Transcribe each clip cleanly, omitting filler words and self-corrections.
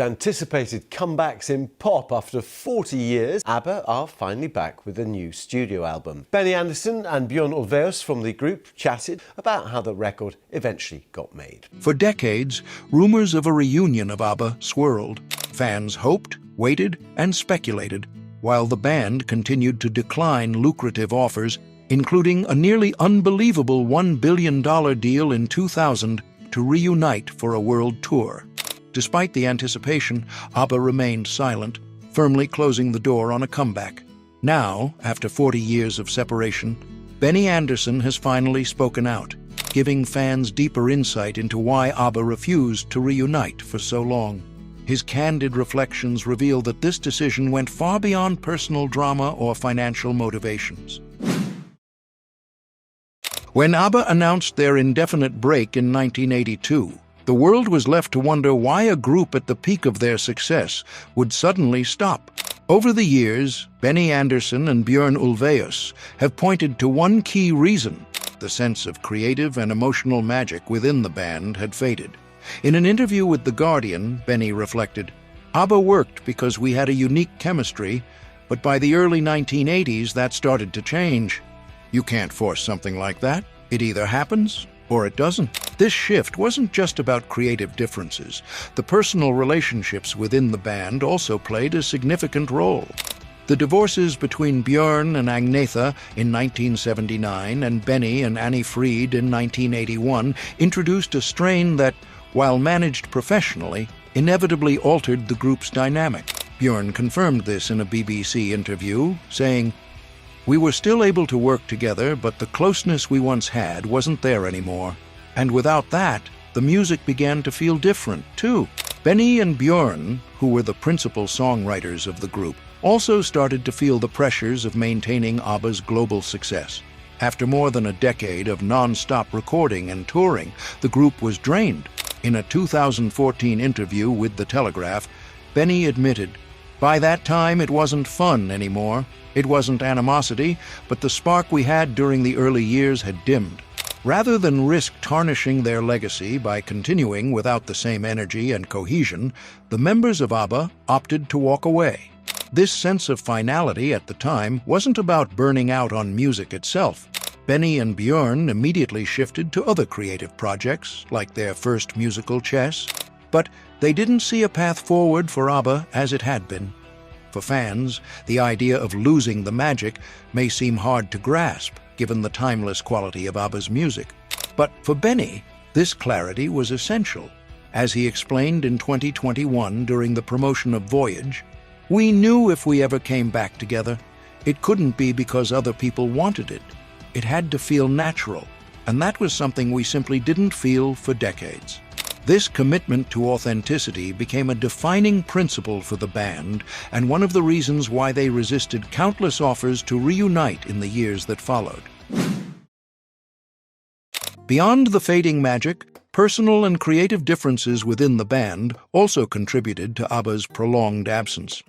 Anticipated comebacks in pop after 40 years, Abba are finally back with a new studio album. Benny Andersson and Björn Ulvaeus from the group chatted about how the record eventually got made. For decades, rumors of a reunion of Abba swirled. Fans hoped, waited, and speculated, while the band continued to decline lucrative offers, including a nearly unbelievable $1 billion deal in 2000 to reunite for a world tour. Despite the anticipation, Abba remained silent, firmly closing the door on a comeback. Now, after 40 years of separation, Benny Andersson has finally spoken out, giving fans deeper insight into why Abba refused to reunite for so long. His candid reflections reveal that this decision went far beyond personal drama or financial motivations. When Abba announced their indefinite break in 1982, the world was left to wonder why a group at the peak of their success would suddenly stop. Over the years, Benny Andersson and Björn Ulvaeus have pointed to one key reason: the sense of creative and emotional magic within the band had faded. In an interview with The Guardian, Benny reflected, "Abba worked because we had a unique chemistry, but by the early 1980s that started to change. You can't force something like that. It either happens or it doesn't." This shift wasn't just about creative differences. The personal relationships within the band also played a significant role. The divorces between Björn and Agnetha in 1979 and Benny and Annie Fried in 1981 introduced a strain that, while managed professionally, inevitably altered the group's dynamic. Björn confirmed this in a BBC interview, saying, "We were still able to work together, but the closeness we once had wasn't there anymore. And without that, the music began to feel different, too." Benny and Björn, who were the principal songwriters of the group, also started to feel the pressures of maintaining Abba's global success. After more than a decade of non-stop recording and touring, the group was drained. In a 2014 interview with The Telegraph, Benny admitted, "By that time, it wasn't fun anymore. It wasn't animosity, but the spark we had during the early years had dimmed." Rather than risk tarnishing their legacy by continuing without the same energy and cohesion, the members of Abba opted to walk away. This sense of finality at the time wasn't about burning out on music itself. Benny and Björn immediately shifted to other creative projects, like their first musical, Chess, but they didn't see a path forward for Abba as it had been. For fans, the idea of losing the magic may seem hard to grasp, given the timeless quality of Abba's music. But for Benny, this clarity was essential. As he explained in 2021 during the promotion of Voyage, "We knew if we ever came back together, it couldn't be because other people wanted it. It had to feel natural, and that was something we simply didn't feel for decades." This commitment to authenticity became a defining principle for the band and one of the reasons why they resisted countless offers to reunite in the years that followed. Beyond the fading magic, personal and creative differences within the band also contributed to Abba's prolonged absence.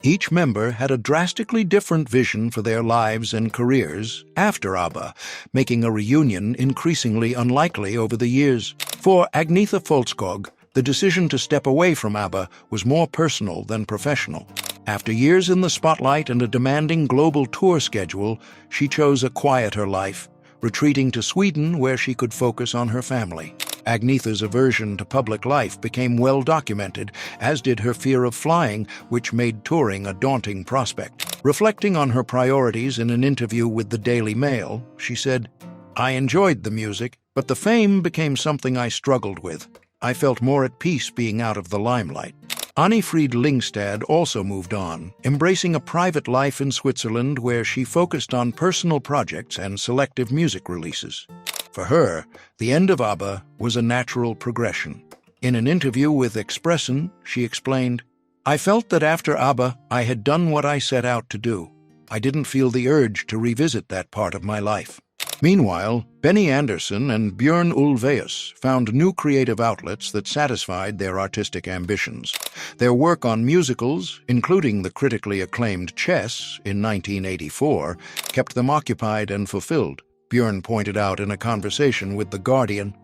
Each member had a drastically different vision for their lives and careers after Abba, making a reunion increasingly unlikely over the years. For Agnetha Fältskog, the decision to step away from Abba was more personal than professional. After years in the spotlight and a demanding global tour schedule, she chose a quieter life, retreating to Sweden where she could focus on her family. Agnetha's aversion to public life became well documented, as did her fear of flying, which made touring a daunting prospect. Reflecting on her priorities in an interview with the Daily Mail, she said, "I enjoyed the music, but the fame became something I struggled with. I felt more at peace being out of the limelight." Annie Fried Lyngstad also moved on, embracing a private life in Switzerland where she focused on personal projects and selective music releases. For her, the end of Abba was a natural progression. In an interview with Expressen, she explained, "I felt that after Abba, I had done what I set out to do. I didn't feel the urge to revisit that part of my life." Meanwhile, Benny Andersson and Björn Ulvaeus found new creative outlets that satisfied their artistic ambitions. Their work on musicals, including the critically acclaimed Chess in 1984, kept them occupied and fulfilled. Björn pointed out in a conversation with The Guardian.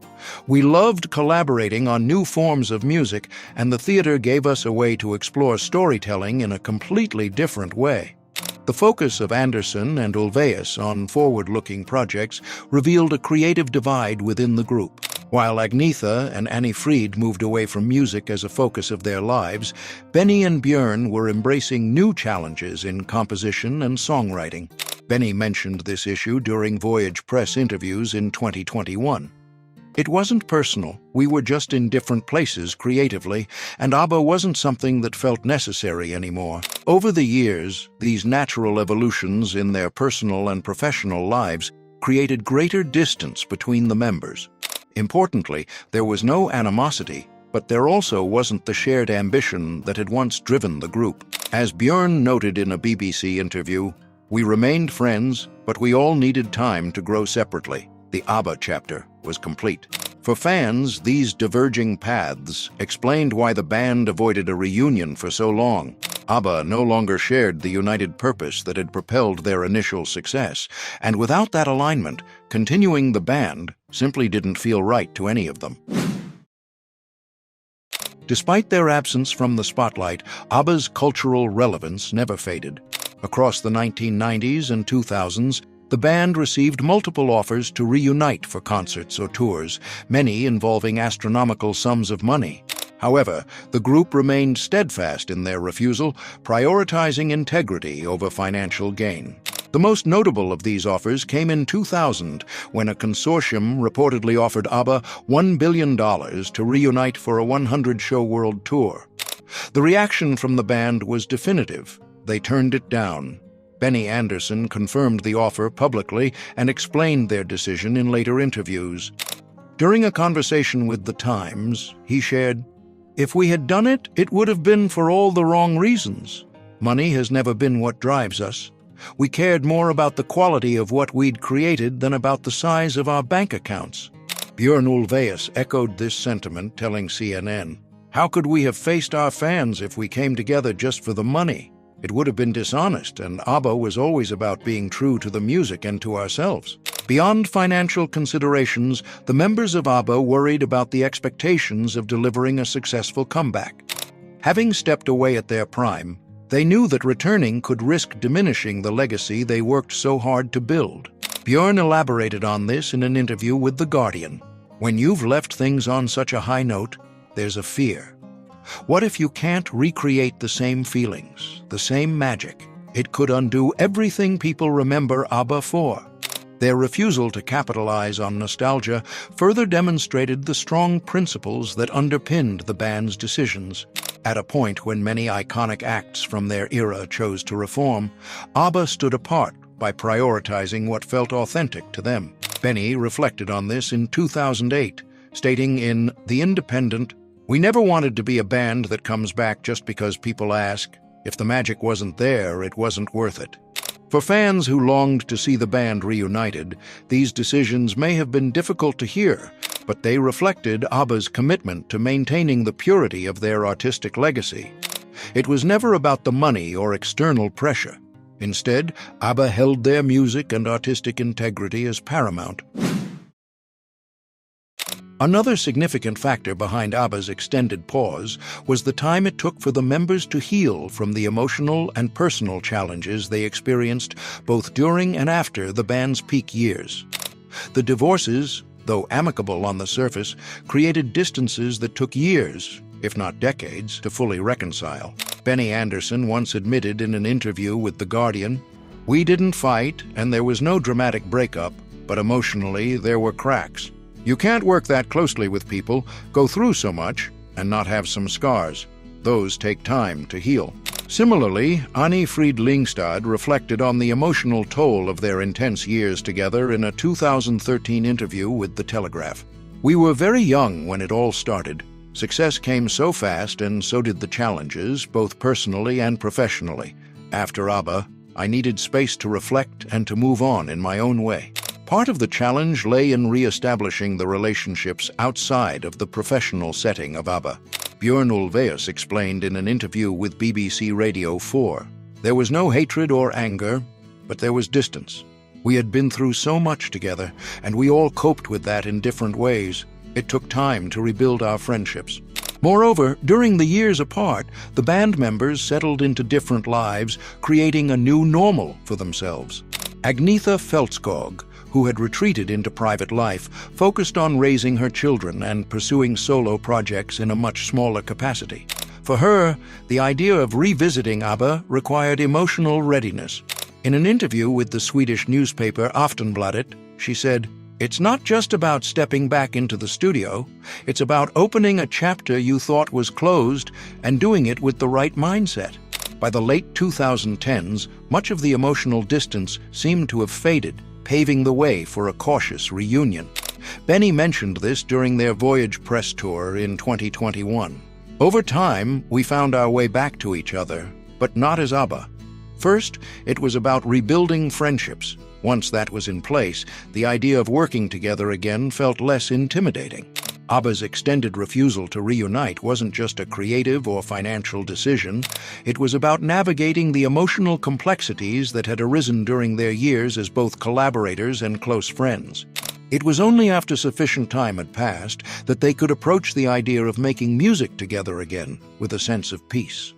We loved collaborating on new forms of music, and the theater gave us a way to explore storytelling in a completely different way. The focus of Andersson and Ulvaeus on forward-looking projects revealed a creative divide within the group. While Agnetha and Annie Fried moved away from music as a focus of their lives, Benny and Björn were embracing new challenges in composition and songwriting. Benny mentioned this issue during Voyage Press interviews in 2021. It wasn't personal, we were just in different places creatively, and Abba wasn't something that felt necessary anymore. Over the years, these natural evolutions in their personal and professional lives created greater distance between the members. Importantly, there was no animosity, but there also wasn't the shared ambition that had once driven the group. As Björn noted in a BBC interview, we remained friends, but we all needed time to grow separately. The Abba chapter was complete. For fans, these diverging paths explained why the band avoided a reunion for so long. Abba no longer shared the united purpose that had propelled their initial success, and without that alignment, continuing the band simply didn't feel right to any of them. Despite their absence from the spotlight, Abba's cultural relevance never faded. Across the 1990s and 2000s, the band received multiple offers to reunite for concerts or tours, many involving astronomical sums of money. However, the group remained steadfast in their refusal, prioritizing integrity over financial gain. The most notable of these offers came in 2000, when a consortium reportedly offered Abba $1 billion to reunite for a 100-show world tour. The reaction from the band was definitive. They turned it down. Benny Andersson confirmed the offer publicly and explained their decision in later interviews. During a conversation with The Times, he shared, "If we had done it, it would have been for all the wrong reasons. Money has never been what drives us. We cared more about the quality of what we'd created than about the size of our bank accounts." Björn Ulvaeus echoed this sentiment, telling CNN, "How could we have faced our fans if we came together just for the money? It would have been dishonest, and Abba was always about being true to the music and to ourselves." Beyond financial considerations, the members of Abba worried about the expectations of delivering a successful comeback. Having stepped away at their prime, they knew that returning could risk diminishing the legacy they worked so hard to build. Björn elaborated on this in an interview with The Guardian. "When you've left things on such a high note, there's a fear. What if you can't recreate the same feelings, the same magic? It could undo everything people remember Abba for." Their refusal to capitalize on nostalgia further demonstrated the strong principles that underpinned the band's decisions. At a point when many iconic acts from their era chose to reform, Abba stood apart by prioritizing what felt authentic to them. Benny reflected on this in 2008, stating in The Independent, "We never wanted to be a band that comes back just because people ask. If the magic wasn't there, it wasn't worth it." For fans who longed to see the band reunited, these decisions may have been difficult to hear, but they reflected Abba's commitment to maintaining the purity of their artistic legacy. It was never about the money or external pressure. Instead, Abba held their music and artistic integrity as paramount. Another significant factor behind Abba's extended pause was the time it took for the members to heal from the emotional and personal challenges they experienced both during and after the band's peak years. The divorces, though amicable on the surface, created distances that took years, if not decades, to fully reconcile. Benny Andersson once admitted in an interview with The Guardian, "We didn't fight, and there was no dramatic breakup, but emotionally there were cracks. You can't work that closely with people, go through so much, and not have some scars. Those take time to heal." Similarly, Annie Fried Lyngstad reflected on the emotional toll of their intense years together in a 2013 interview with The Telegraph. "We were very young when it all started. Success came so fast, and so did the challenges, both personally and professionally. After Abba, I needed space to reflect and to move on in my own way." Part of the challenge lay in re-establishing the relationships outside of the professional setting of Abba. Björn Ulvaeus explained in an interview with BBC Radio 4, "There was no hatred or anger, but there was distance. We had been through so much together, and we all coped with that in different ways. It took time to rebuild our friendships. Moreover, during the years apart, the band members settled into different lives, creating a new normal for themselves. Agnetha Feltskog, who had retreated into private life, focused on raising her children and pursuing solo projects in a much smaller capacity. For her, the idea of revisiting Abba required emotional readiness. In an interview with the Swedish newspaper Aftonbladet, she said, "It's not just about stepping back into the studio, it's about opening a chapter you thought was closed and doing it with the right mindset." By the late 2010s, much of the emotional distance seemed to have faded, paving the way for a cautious reunion. Benny mentioned this during their Voyage press tour in 2021. Over time, we found our way back to each other, but not as Abba. First, it was about rebuilding friendships. Once that was in place, the idea of working together again felt less intimidating. Abba's extended refusal to reunite wasn't just a creative or financial decision. It was about navigating the emotional complexities that had arisen during their years as both collaborators and close friends. It was only after sufficient time had passed that they could approach the idea of making music together again with a sense of peace.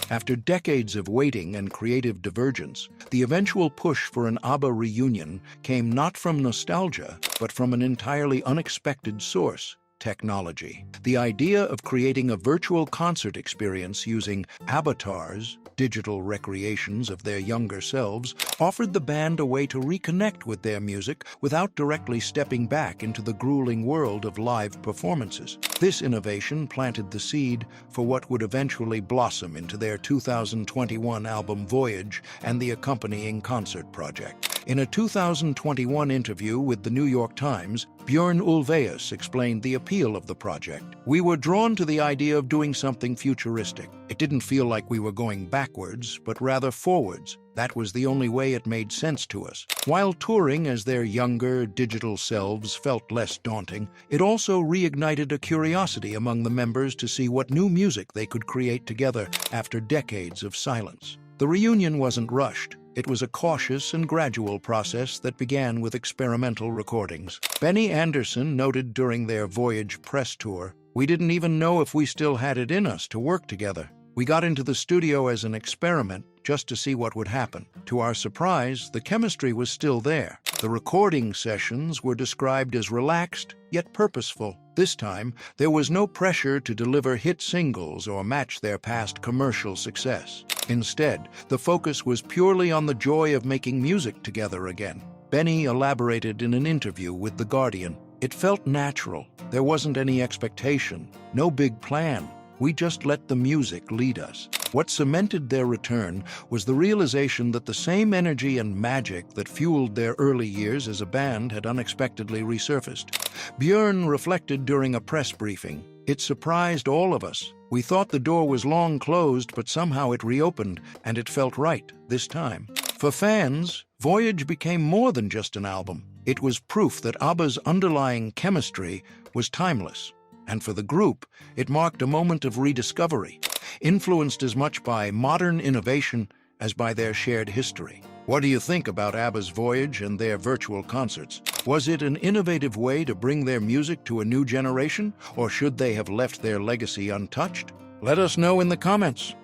After decades of waiting and creative divergence, the eventual push for an Abba reunion came not from nostalgia, but from an entirely unexpected source: technology. The idea of creating a virtual concert experience using avatars, digital recreations of their younger selves, offered the band a way to reconnect with their music without directly stepping back into the grueling world of live performances. This innovation planted the seed for what would eventually blossom into their 2021 album Voyage and the accompanying concert project. In a 2021 interview with the New York Times, Björn Ulvaeus explained the appeal of the project. "We were drawn to the idea of doing something futuristic. It didn't feel like we were going backwards, but rather forwards. That was the only way it made sense to us." While touring as their younger, digital selves felt less daunting, it also reignited a curiosity among the members to see what new music they could create together after decades of silence. The reunion wasn't rushed. It was a cautious and gradual process that began with experimental recordings. Benny Andersson noted during their Voyage press tour, "We didn't even know if we still had it in us to work together. We got into the studio as an experiment, just to see what would happen. To our surprise, the chemistry was still there. The recording sessions were described as relaxed, yet purposeful. This time, there was no pressure to deliver hit singles or match their past commercial success. Instead, the focus was purely on the joy of making music together again." Benny elaborated in an interview with The Guardian. "It felt natural. There wasn't any expectation, no big plan. We just let the music lead us." What cemented their return was the realization that the same energy and magic that fueled their early years as a band had unexpectedly resurfaced. Björn reflected during a press briefing, "It surprised all of us. We thought the door was long closed, but somehow it reopened, and it felt right this time." For fans, Voyage became more than just an album. It was proof that Abba's underlying chemistry was timeless. And for the group, it marked a moment of rediscovery, influenced as much by modern innovation as by their shared history. What do you think about Abba's Voyage and their virtual concerts? Was it an innovative way to bring their music to a new generation, or should they have left their legacy untouched? Let us know in the comments.